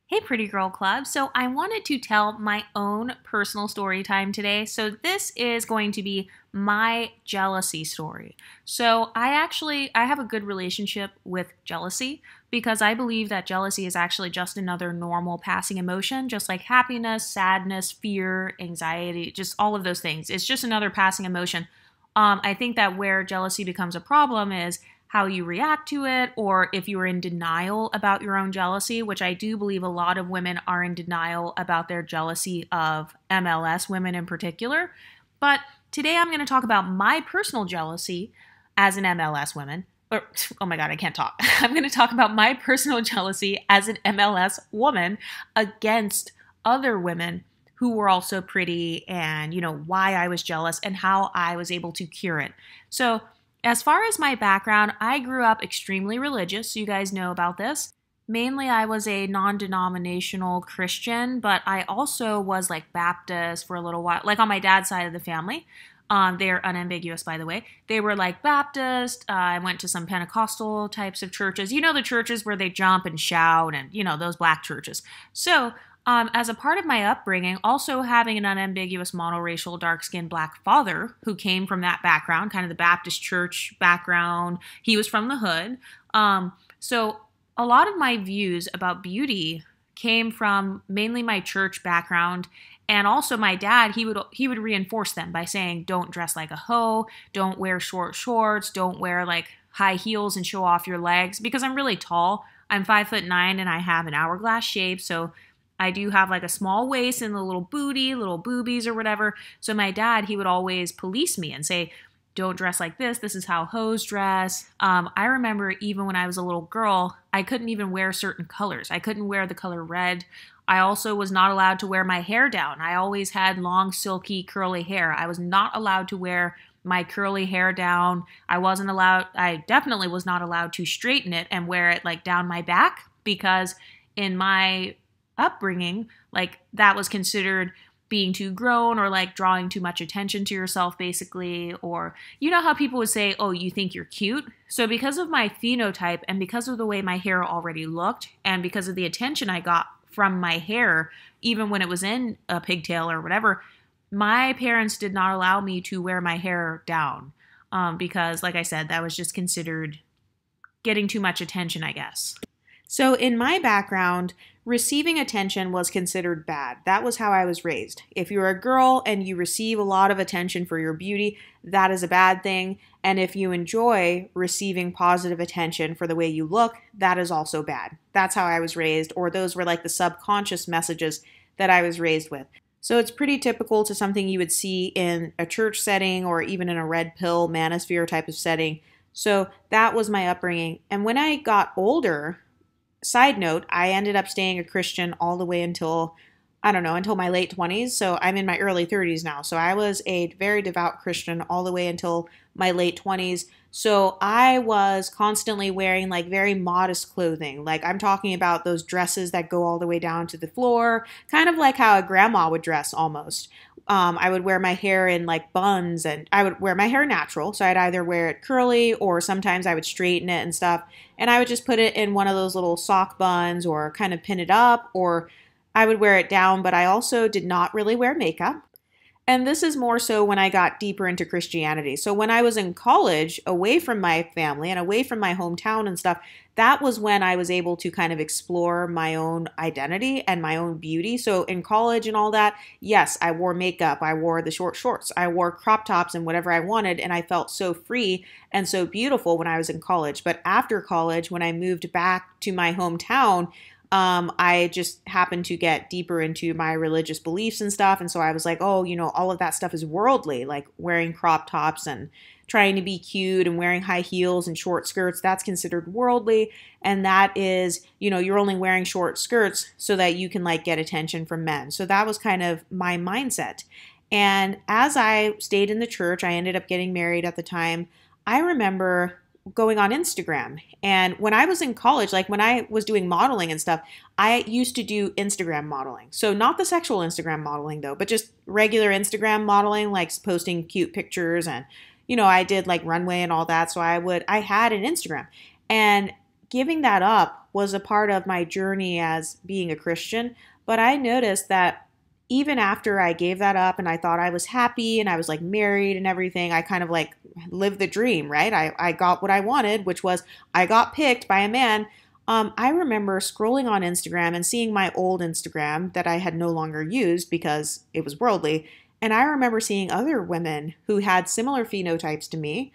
Hey, Pretty Girl Club. So, I wanted to tell my own personal story time today. So, this is going to be my jealousy story. So, I have a good relationship with jealousy because I believe that jealousy is actually just another normal passing emotion, just like happiness, sadness, fear, anxiety, just all of those things. It's just another passing emotion. I think that where jealousy becomes a problem is how you react to it, or if you are in denial about your own jealousy, which I do believe a lot of women are in denial about their jealousy of MLS women in particular. But today I'm going to talk about my personal jealousy as an MLS woman. Or, oh my God, I can't talk. I'm going to talk about my personal jealousy as an MLS woman against other women who were also pretty and, why I was jealous and how I was able to cure it. So, as far as my background, I grew up extremely religious. You guys know about this. Mainly, I was a non-denominational Christian, but I also was like Baptist for a little while, like on my dad's side of the family. They're unambiguous, by the way. They were like Baptist. I went to some Pentecostal types of churches. You know, the churches where they jump and shout and, those black churches. So, as a part of my upbringing, also having an unambiguous monoracial dark-skinned black father who came from that background, kind of the Baptist church background. He was from the hood. So a lot of my views about beauty came from mainly my church background. And also my dad, he would reinforce them by saying, don't dress like a hoe, don't wear short shorts, don't wear like high heels and show off your legs, because I'm really tall. I'm 5'9" and I have an hourglass shape. So I do have like a small waist and a little booty, little boobies or whatever. So my dad, he would always police me and say, don't dress like this. This is how hoes dress. I remember even when I was a little girl, I couldn't even wear certain colors. I couldn't wear the color red. I also was not allowed to wear my hair down. I always had long, silky, curly hair. I was not allowed to wear my curly hair down. I definitely was not allowed to straighten it and wear it like down my back, because in my upbringing, like that was considered being too grown or like drawing too much attention to yourself, basically. Or you know how people would say, oh, you think you're cute? So because of my phenotype and because of the way my hair already looked and because of the attention I got from my hair, even when it was in a pigtail or whatever, my parents did not allow me to wear my hair down because, like I said, that was just considered getting too much attention, I guess. So in my background, receiving attention was considered bad. That was how I was raised. If you're a girl and you receive a lot of attention for your beauty, that is a bad thing. And if you enjoy receiving positive attention for the way you look, that is also bad. That's how I was raised, or those were like the subconscious messages that I was raised with. So it's pretty typical to something you would see in a church setting or even in a red pill manosphere type of setting. So that was my upbringing. And when I got older, side note, I ended up staying a Christian all the way until, until my late 20s. So I'm in my early 30s now. So I was a very devout Christian all the way until my late 20s. So I was constantly wearing like very modest clothing. Like I'm talking about those dresses that go all the way down to the floor, kind of like how a grandma would dress almost. I would wear my hair in like buns, and I would wear my hair natural. So I'd either wear it curly or sometimes I would straighten it and stuff. And I would just put it in one of those little sock buns or kind of pin it up, or I would wear it down. But I also did not really wear makeup. And this is more so when I got deeper into Christianity. So when I was in college, away from my family and away from my hometown and stuff, that was when I was able to kind of explore my own identity and my own beauty. So in college and all that, yes, I wore makeup, I wore the short shorts, I wore crop tops and whatever I wanted, and I felt so free and so beautiful when I was in college. But after college, when I moved back to my hometown, I just happened to get deeper into my religious beliefs and stuff. And so I was like, oh, all of that stuff is worldly, like wearing crop tops and trying to be cute and wearing high heels and short skirts. That's considered worldly. And that is, you're only wearing short skirts so that you can like get attention from men. So that was kind of my mindset. And as I stayed in the church, I ended up getting married at the time. I remember going on Instagram. And when I was in college, like when I was doing modeling and stuff, I used to do Instagram modeling. So not the sexual Instagram modeling though, but just regular Instagram modeling, like posting cute pictures. And, I did like runway and all that. So I had an Instagram. And giving that up was a part of my journey as being a Christian. But I noticed that even after I gave that up and I thought I was happy and I was like married and everything, I kind of like lived the dream, right? I got what I wanted, which was I got picked by a man. I remember scrolling on Instagram and seeing my old Instagram that I had no longer used because it was worldly. And I remember seeing other women who had similar phenotypes to me,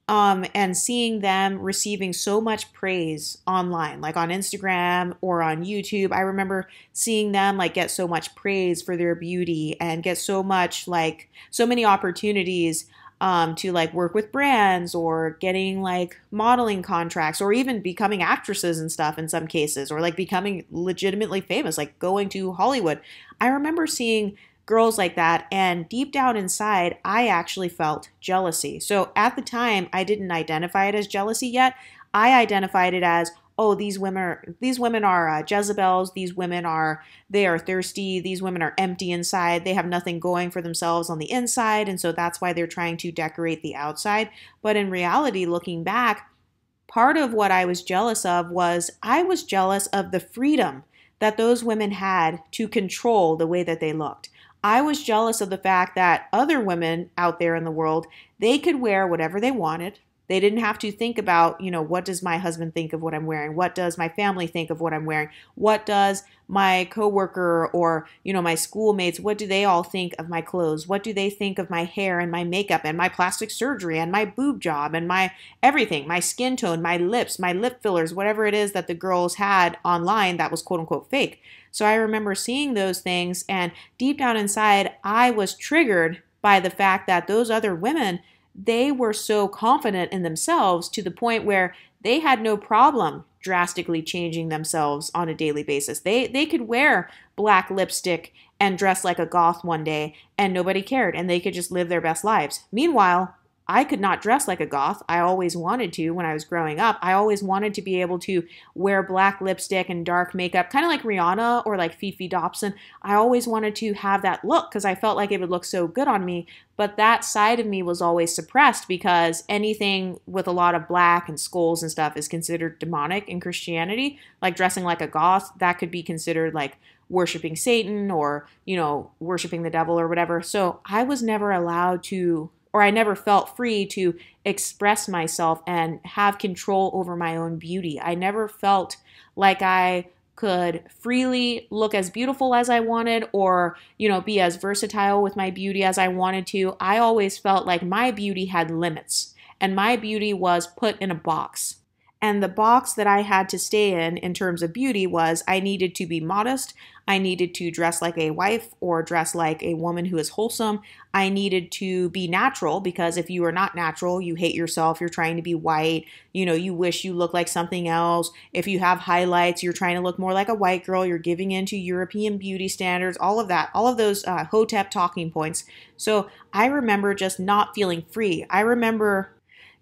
and seeing them receiving so much praise online, like on Instagram or on YouTube. I remember seeing them like get so much praise for their beauty and get so much like so many opportunities to like work with brands or getting like modeling contracts or even becoming actresses and stuff in some cases, or like becoming legitimately famous, like going to Hollywood. I remember seeing girls like that, and deep down inside, I actually felt jealousy. So at the time, I didn't identify it as jealousy yet. I identified it as, oh, these women are Jezebels. They are thirsty. These women are empty inside. They have nothing going for themselves on the inside, and so that's why they're trying to decorate the outside. But in reality, looking back, part of what I was jealous of was I was jealous of the freedom that those women had to control the way that they looked. I was jealous of the fact that other women out there in the world, they could wear whatever they wanted. They didn't have to think about, what does my husband think of what I'm wearing? What does my family think of what I'm wearing? What does my coworker or, my schoolmates, what do they all think of my clothes? What do they think of my hair and my makeup and my plastic surgery and my boob job and my everything, my skin tone, my lips, my lip fillers, whatever it is that the girls had online that was quote unquote fake. So I remember seeing those things, and deep down inside, I was triggered by the fact that those other women, they were so confident in themselves to the point where they had no problem drastically changing themselves on a daily basis. They could wear black lipstick and dress like a goth one day and nobody cared, and they could just live their best lives. Meanwhile, I could not dress like a goth. I always wanted to when I was growing up. I always wanted to be able to wear black lipstick and dark makeup, kind of like Rihanna or like Fifi Dobson. I always wanted to have that look because I felt like it would look so good on me. But that side of me was always suppressed because anything with a lot of black and skulls and stuff is considered demonic in Christianity. Like dressing like a goth, that could be considered like worshiping Satan or, worshiping the devil or whatever. So I was never allowed to, or I never felt free to express myself and have control over my own beauty. I never felt like I could freely look as beautiful as I wanted or, be as versatile with my beauty as I wanted to. I always felt like my beauty had limits and my beauty was put in a box. And the box that I had to stay in terms of beauty was I needed to be modest. I needed to dress like a wife or dress like a woman who is wholesome. I needed to be natural because if you are not natural, you hate yourself. You're trying to be white. You wish you looked like something else. If you have highlights, you're trying to look more like a white girl. You're giving into European beauty standards, all of that, all of those Hotep talking points. So I remember just not feeling free. I remember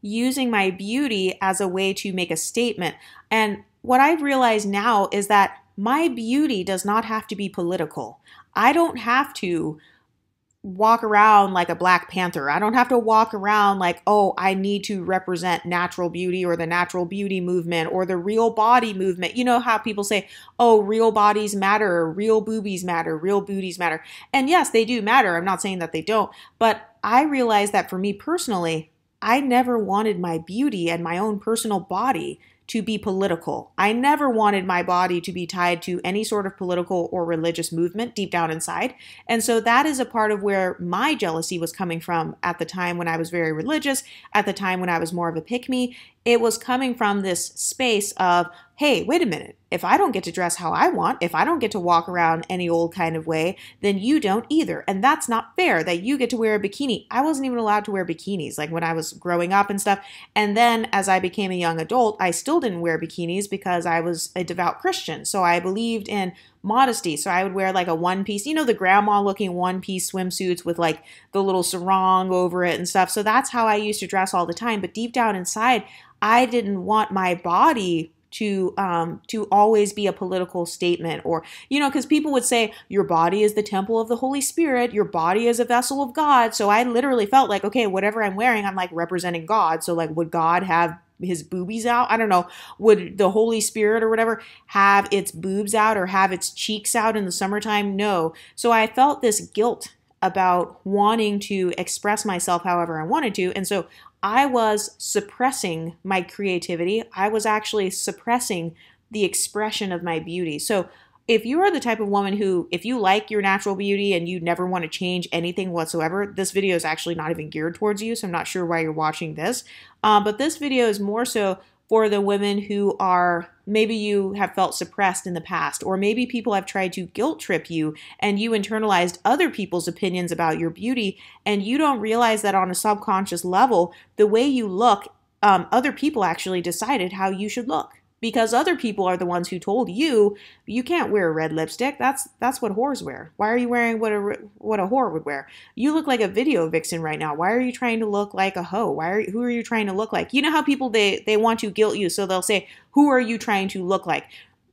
using my beauty as a way to make a statement. And what I've realized now is that my beauty does not have to be political. I don't have to walk around like a Black Panther. I don't have to walk around like, oh, I need to represent natural beauty or the natural beauty movement or the real body movement. You know how people say, oh, real bodies matter, real boobies matter, real booties matter. And yes, they do matter. I'm not saying that they don't. But I realized that for me personally, I never wanted my beauty and my own personal body to be political. I never wanted my body to be tied to any sort of political or religious movement deep down inside. And so that is a part of where my jealousy was coming from at the time when I was very religious, at the time when I was more of a pick-me. It was coming from this space of, hey, wait a minute. If I don't get to dress how I want, if I don't get to walk around any old kind of way, then you don't either. And that's not fair that you get to wear a bikini. I wasn't even allowed to wear bikinis like when I was growing up and stuff. And then as I became a young adult, I still didn't wear bikinis because I was a devout Christian. So I believed in modesty. So I would wear like a one piece, the grandma looking one piece swimsuits with like the little sarong over it and stuff. So that's how I used to dress all the time. But deep down inside, I didn't want my body to always be a political statement, or because people would say your body is the temple of the Holy Spirit, your body is a vessel of God. So I literally felt like, okay, whatever I'm wearing, I'm like representing God. So like, would God have his boobies out? I don't know. Would the Holy Spirit or whatever have its boobs out or have its cheeks out in the summertime? No. So I felt this guilt about wanting to express myself however I wanted to. And so I was suppressing my creativity. I was actually suppressing the expression of my beauty. So if you are the type of woman who, if you like your natural beauty and you never want to change anything whatsoever, this video is actually not even geared towards you. So I'm not sure why you're watching this. But this video is more so for the women who are, maybe you have felt suppressed in the past, or maybe people have tried to guilt trip you and you internalized other people's opinions about your beauty, and you don't realize that on a subconscious level, the way you look, other people actually decided how you should look. Because other people are the ones who told you, you can't wear red lipstick. That's what whores wear. Why are you wearing what a whore would wear? You look like a video vixen right now. Why are you trying to look like a hoe? Who are you trying to look like? You know how people, they want to guilt you. So they'll say, who are you trying to look like?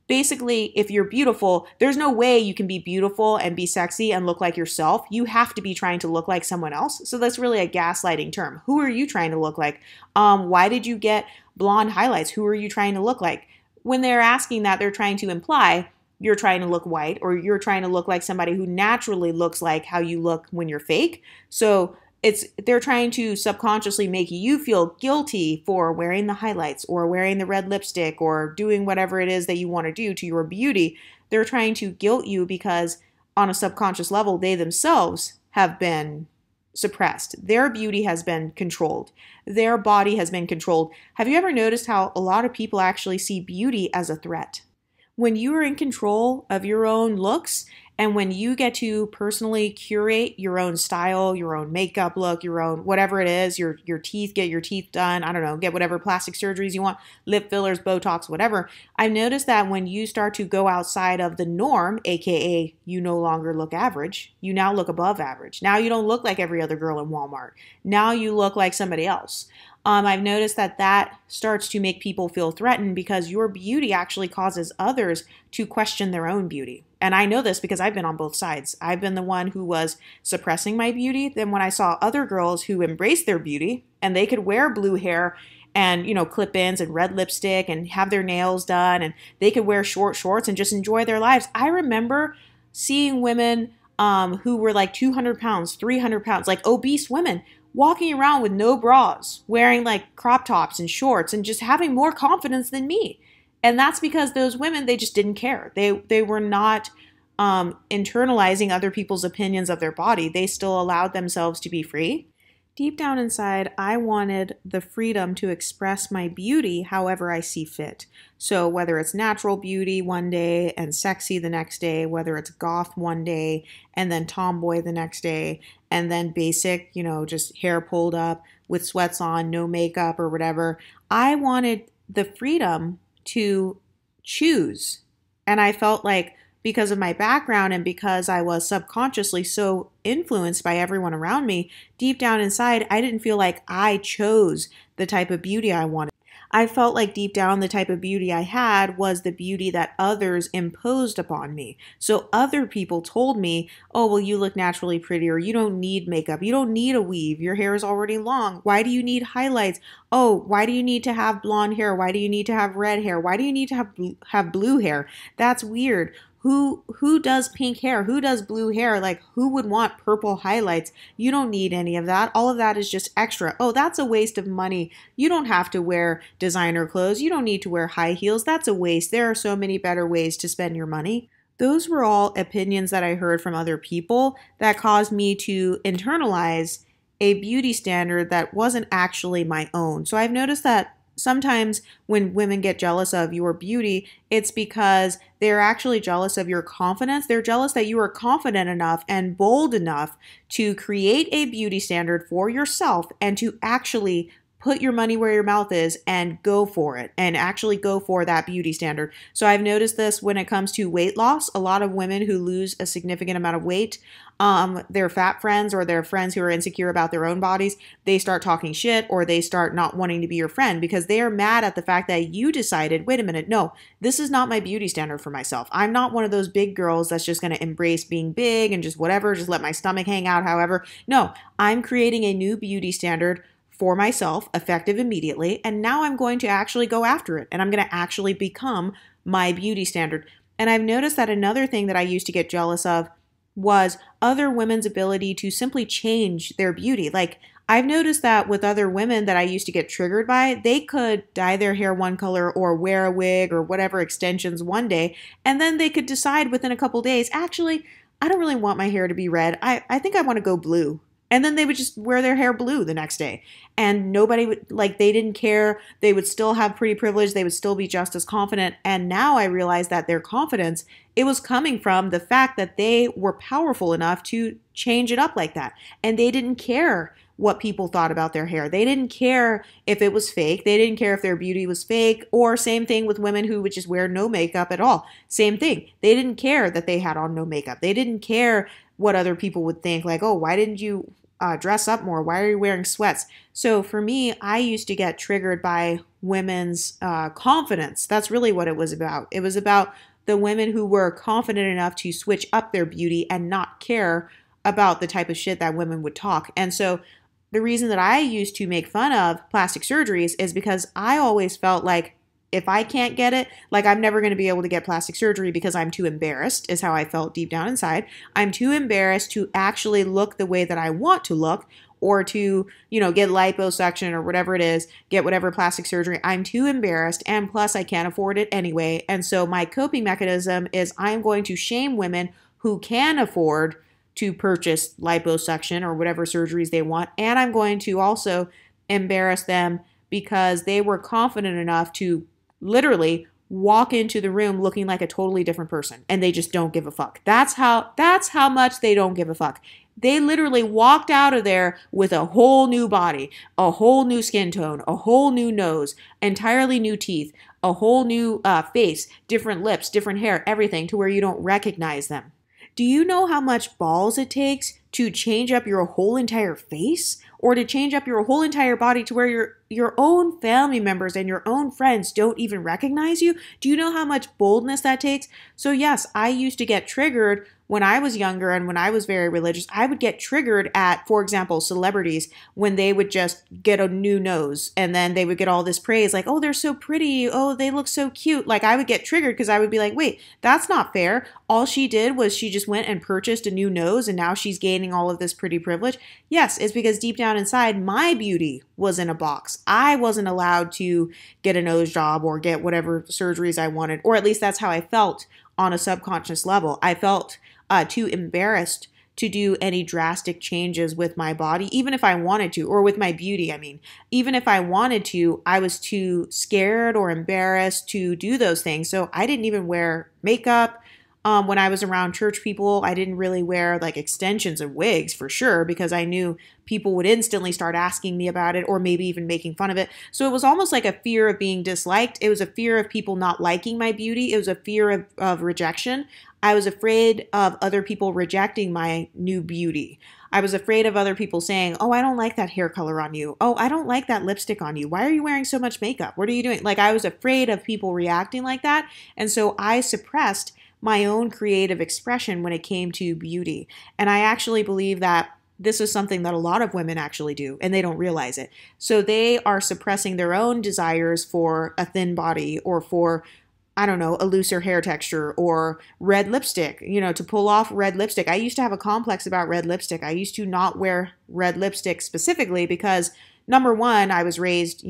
Basically, if you're beautiful, there's no way you can be beautiful and be sexy and look like yourself. You have to be trying to look like someone else. So that's really a gaslighting term. Who are you trying to look like? Why did you get blonde highlights? Who are you trying to look like? When they're asking that, they're trying to imply you're trying to look white, or you're trying to look like somebody who naturally looks like how you look when you're fake. So they're trying to subconsciously make you feel guilty for wearing the highlights or wearing the red lipstick or doing whatever it is that you want to do to your beauty. They're trying to guilt you because on a subconscious level, they themselves have been suppressed. Their beauty has been controlled. Their body has been controlled. Have you ever noticed how a lot of people actually see beauty as a threat? When you are in control of your own looks, and when you get to personally curate your own style, your own makeup look, your own whatever it is, your teeth, get your teeth done, I don't know, get whatever plastic surgeries you want, lip fillers, Botox, whatever. I've noticed that when you start to go outside of the norm, aka you no longer look average, you now look above average. Now you don't look like every other girl in Walmart. Now you look like somebody else. I've noticed that starts to make people feel threatened because your beauty actually causes others to question their own beauty. And I know this because I've been on both sides. I've been the one who was suppressing my beauty. Then when I saw other girls who embraced their beauty and they could wear blue hair and, clip-ins and red lipstick and have their nails done, and they could wear short shorts and just enjoy their lives. I remember seeing women who were like 200 pounds, 300 pounds, like obese women, walking around with no bras, wearing like crop tops and shorts and just having more confidence than me. And that's because those women, they just didn't care. They were not internalizing other people's opinions of their body. They still allowed themselves to be free. Deep down inside, I wanted the freedom to express my beauty however I see fit. So whether it's natural beauty one day and sexy the next day, whether it's goth one day and then tomboy the next day, and then basic, just hair pulled up with sweats on, no makeup or whatever, I wanted the freedom to choose. And I felt like because of my background and because I was subconsciously so influenced by everyone around me, deep down inside, I didn't feel like I chose the type of beauty I wanted. I felt like deep down the type of beauty I had was the beauty that others imposed upon me. So other people told me, oh, well, you look naturally pretty, or you don't need makeup. You don't need a weave. Your hair is already long. Why do you need highlights? Oh, why do you need to have blonde hair? Why do you need to have red hair? Why do you need to have blue hair? That's weird. Who does pink hair? Who does blue hair? Like, who would want purple highlights? You don't need any of that. All of that is just extra. Oh, that's a waste of money. You don't have to wear designer clothes. You don't need to wear high heels. That's a waste. There are so many better ways to spend your money. Those were all opinions that I heard from other people that caused me to internalize a beauty standard that wasn't actually my own. So I've noticed that sometimes when women get jealous of your beauty, it's because they're actually jealous of your confidence. They're jealous that you are confident enough and bold enough to create a beauty standard for yourself and to actually put your money where your mouth is and go for it and actually go for that beauty standard. So I've noticed this when it comes to weight loss. A lot of women who lose a significant amount of weight, their fat friends or their friends who are insecure about their own bodies, they start talking shit or they start not wanting to be your friend because they are mad at the fact that you decided, wait a minute, no, this is not my beauty standard for myself. I'm not one of those big girls that's just going to embrace being big and just whatever, just let my stomach hang out however. No, I'm creating a new beauty standard for myself, effective immediately, and now I'm going to actually go after it, and I'm going to actually become my beauty standard. And I've noticed that another thing that I used to get jealous of was other women's ability to simply change their beauty. Like, I've noticed that with other women that I used to get triggered by, they could dye their hair one color or wear a wig or whatever extensions one day, and then they could decide within a couple days, actually, I don't really want my hair to be red. I think I want to go blue. And then they would just wear their hair blue the next day. And nobody would, like, they didn't care. They would still have pretty privilege. They would still be just as confident. And now I realize that their confidence, it was coming from the fact that they were powerful enough to change it up like that. And they didn't care what people thought about their hair. They didn't care if it was fake. They didn't care if their beauty was fake. Or same thing with women who would just wear no makeup at all. Same thing. They didn't care that they had on no makeup. They didn't care what other people would think. Like, oh, why didn't you dress up more? Why are you wearing sweats? So for me, I used to get triggered by women's confidence. That's really what it was about. It was about the women who were confident enough to switch up their beauty and not care about the type of shit that women would talk. And so the reason that I used to make fun of plastic surgeries is because I always felt like if I can't get it, like I'm never going to be able to get plastic surgery because I'm too embarrassed, is how I felt deep down inside. I'm too embarrassed to actually look the way that I want to look or to, get liposuction or whatever it is, get whatever plastic surgery. I'm too embarrassed, and plus I can't afford it anyway. And so my coping mechanism is I'm going to shame women who can afford to purchase liposuction or whatever surgeries they want, and I'm going to also embarrass them because they were confident enough to literally walk into the room looking like a totally different person, and they just don't give a fuck. That's how much they don't give a fuck. They literally walked out of there with a whole new body, a whole new skin tone, a whole new nose, entirely new teeth, a whole new face, different lips, different hair, everything, to where you don't recognize them. Do you know how much balls it takes to change up your whole entire face, or to change up your whole entire body to where your own family members and your own friends don't even recognize you? Do you know how much boldness that takes? So yes, I used to get triggered when I was younger and when I was very religious. I would get triggered at, for example, celebrities when they would just get a new nose and then they would get all this praise like, oh, they're so pretty. Oh, they look so cute. Like, I would get triggered because I would be like, wait, that's not fair. All she did was she just went and purchased a new nose and now she's gaining all of this pretty privilege. Yes, it's because deep down inside, my beauty was in a box. I wasn't allowed to get a nose job or get whatever surgeries I wanted, or at least that's how I felt on a subconscious level. I felt too embarrassed to do any drastic changes with my body, even if I wanted to, or with my beauty. I mean, even if I wanted to, I was too scared or embarrassed to do those things. So I didn't even wear makeup. When I was around church people, I didn't really wear like extensions and wigs for sure, because I knew people would instantly start asking me about it or maybe even making fun of it. So it was almost like a fear of being disliked. It was a fear of people not liking my beauty. It was a fear of rejection. I was afraid of other people rejecting my new beauty. I was afraid of other people saying, oh, I don't like that hair color on you. Oh, I don't like that lipstick on you. Why are you wearing so much makeup? What are you doing? Like, I was afraid of people reacting like that. And so I suppressed my own creative expression when it came to beauty. And I actually believe that this is something that a lot of women actually do, and they don't realize it. So they are suppressing their own desires for a thin body or for, I don't know, a looser hair texture or red lipstick, to pull off red lipstick. I used to have a complex about red lipstick. I used to not wear red lipstick specifically because, number one, I was raised,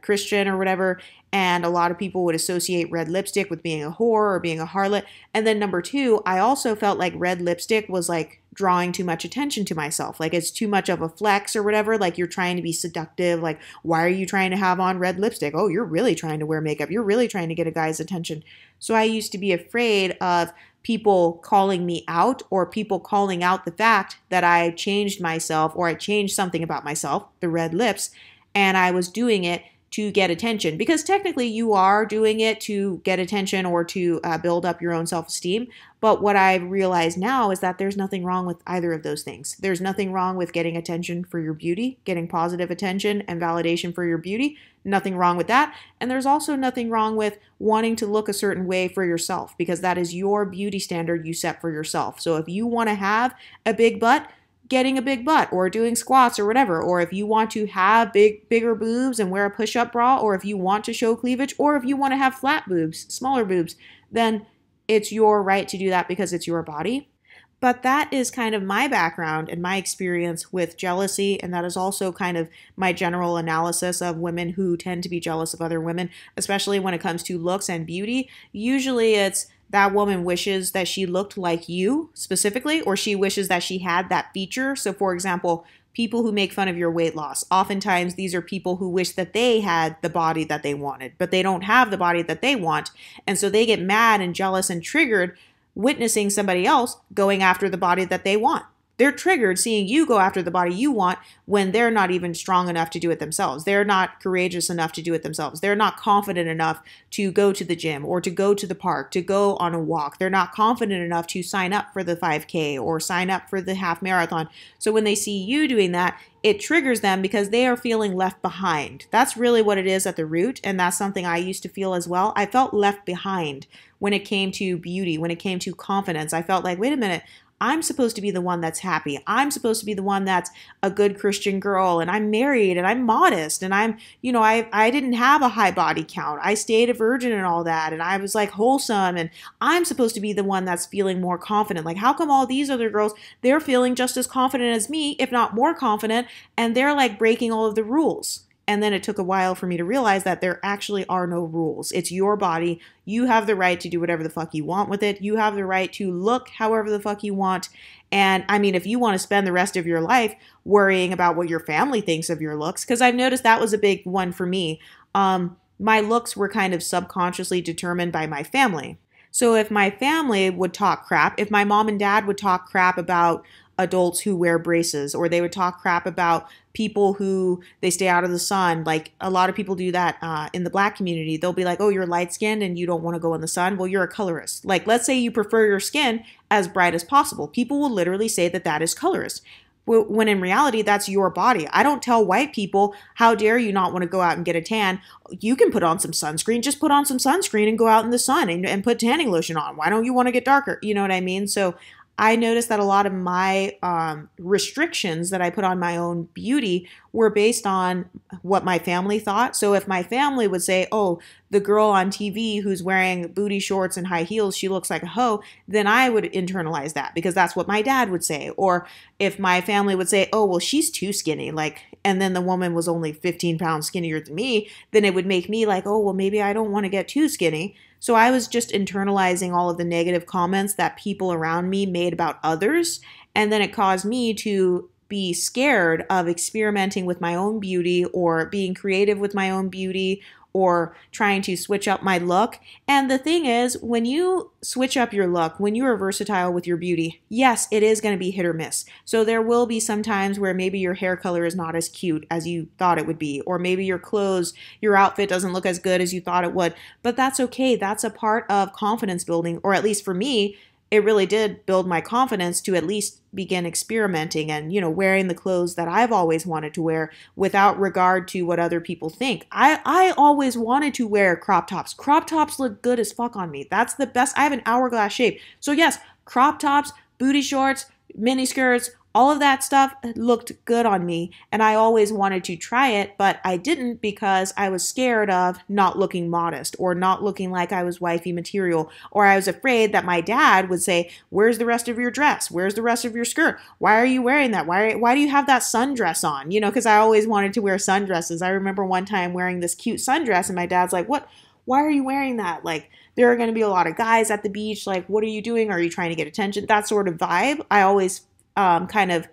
Christian or whatever, and a lot of people would associate red lipstick with being a whore or being a harlot. And then number two, I also felt like red lipstick was like drawing too much attention to myself. Like, it's too much of a flex or whatever. Like, you're trying to be seductive. Like, why are you trying to have on red lipstick? Oh, you're really trying to wear makeup. You're really trying to get a guy's attention. So I used to be afraid of people calling me out or people calling out the fact that I changed myself or I changed something about myself, the red lips. and I was doing it to get attention, because technically you are doing it to get attention or to build up your own self-esteem. But what I realize now is that there's nothing wrong with either of those things. There's nothing wrong with getting attention for your beauty, getting positive attention and validation for your beauty. Nothing wrong with that. And there's also nothing wrong with wanting to look a certain way for yourself, because that is your beauty standard you set for yourself. So if you want to have a big butt, getting a big butt or doing squats or whatever, or if you want to have bigger boobs and wear a push-up bra, or if you want to show cleavage, or if you want to have flat boobs, smaller boobs, then it's your right to do that because it's your body. But that is kind of my background and my experience with jealousy, and that is also kind of my general analysis of women who tend to be jealous of other women, especially when it comes to looks and beauty. Usually it's that woman wishes that she looked like you specifically, or she wishes that she had that feature. So for example, people who make fun of your weight loss, oftentimes these are people who wish that they had the body that they wanted, but they don't have the body that they want. And so they get mad and jealous and triggered witnessing somebody else going after the body that they want. They're triggered seeing you go after the body you want when they're not even strong enough to do it themselves. They're not courageous enough to do it themselves. They're not confident enough to go to the gym or to go to the park, to go on a walk. They're not confident enough to sign up for the 5K or sign up for the half marathon. So when they see you doing that, it triggers them because they are feeling left behind. That's really what it is at the root, and that's something I used to feel as well. I felt left behind when it came to beauty, when it came to confidence. I felt like, wait a minute, I'm supposed to be the one that's happy. I'm supposed to be the one that's a good Christian girl, and I'm married and I'm modest, and I didn't have a high body count. I stayed a virgin and all that, and I was like wholesome, and I'm supposed to be the one that's feeling more confident. Like, how come all these other girls, they're feeling just as confident as me, if not more confident, and they're like breaking all of the rules? And then it took a while for me to realize that there actually are no rules. It's your body. You have the right to do whatever the fuck you want with it. You have the right to look however the fuck you want. And I mean, if you want to spend the rest of your life worrying about what your family thinks of your looks, because I've noticed that was a big one for me. My looks were kind of subconsciously determined by my family. So if my family would talk crap, if my mom and dad would talk crap about adults who wear braces, or they would talk crap about people who they stay out of the sun. Like a lot of people do that in the Black community. They'll be like, oh, you're light skinned and you don't want to go in the sun. Well, you're a colorist. Like, let's say you prefer your skin as bright as possible. People will literally say that that is colorist. When in reality, that's your body. I don't tell white people, how dare you not want to go out and get a tan? You can put on some sunscreen. Just put on some sunscreen and go out in the sun and put tanning lotion on. Why don't you want to get darker? You know what I mean? So I noticed that a lot of my restrictions that I put on my own beauty were based on what my family thought. So if my family would say, oh, the girl on TV who's wearing booty shorts and high heels, she looks like a hoe, then I would internalize that because that's what my dad would say. Or if my family would say, oh, well, she's too skinny, like, and then the woman was only 15 pounds skinnier than me, then it would make me like, oh, well, maybe I don't want to get too skinny. So I was just internalizing all of the negative comments that people around me made about others. And then it caused me to be scared of experimenting with my own beauty or being creative with my own beauty or trying to switch up my look. And the thing is, when you switch up your look, when you are versatile with your beauty, yes, it is going to be hit or miss. So there will be some times where maybe your hair color is not as cute as you thought it would be, or maybe your clothes, your outfit doesn't look as good as you thought it would. But that's okay. That's a part of confidence building, or at least for me, it really did build my confidence to at least begin experimenting and, wearing the clothes that I've always wanted to wear without regard to what other people think. I always wanted to wear crop tops. Crop tops look good as fuck on me. That's the best. I have an hourglass shape. So yes, crop tops, booty shorts, mini skirts, all of that stuff looked good on me, and I always wanted to try it, but I didn't because I was scared of not looking modest or not looking like I was wifey material, or I was afraid that my dad would say, where's the rest of your dress? Where's the rest of your skirt? Why are you wearing that? Why do you have that sundress on? Because I always wanted to wear sundresses. I remember one time wearing this cute sundress, and my dad's like, what? Why are you wearing that? Like, there are going to be a lot of guys at the beach. Like, what are you doing? Are you trying to get attention? That sort of vibe. I always kind of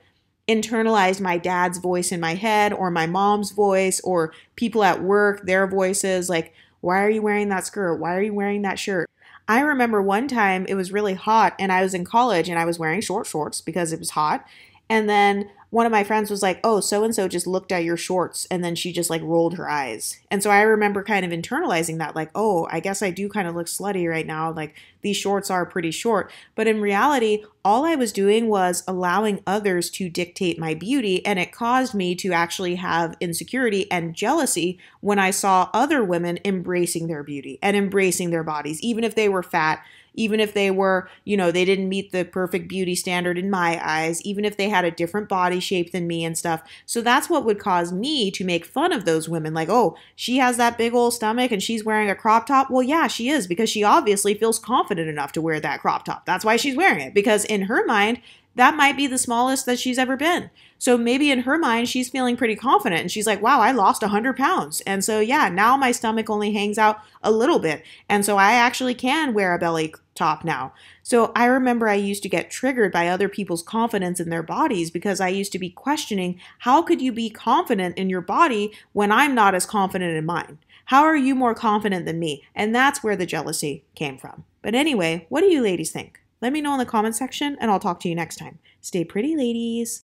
internalized my dad's voice in my head, or my mom's voice, or people at work, their voices, like, why are you wearing that skirt? Why are you wearing that shirt? I remember one time it was really hot and I was in college and I was wearing short shorts because it was hot. And then one of my friends was like, oh, so and so just looked at your shorts, and then she just like rolled her eyes. And so I remember kind of internalizing that, like, oh, I guess I do kind of look slutty right now. Like, these shorts are pretty short. But in reality, all I was doing was allowing others to dictate my beauty, and it caused me to actually have insecurity and jealousy when I saw other women embracing their beauty and embracing their bodies, even if they were fat, even if they were, they didn't meet the perfect beauty standard in my eyes, even if they had a different body shape than me and stuff. So that's what would cause me to make fun of those women. Like, oh, she has that big old stomach and she's wearing a crop top. Well, yeah, she is, because she obviously feels confident enough to wear that crop top. That's why she's wearing it, because in her mind, that might be the smallest that she's ever been. So maybe in her mind, she's feeling pretty confident and she's like, wow, I lost 100 pounds. And so, yeah, now my stomach only hangs out a little bit. And so I actually can wear a belly top now. So I remember I used to get triggered by other people's confidence in their bodies, because I used to be questioning, how could you be confident in your body when I'm not as confident in mine? How are you more confident than me? And that's where the jealousy came from. But anyway, what do you ladies think? Let me know in the comment section, and I'll talk to you next time. Stay pretty, ladies.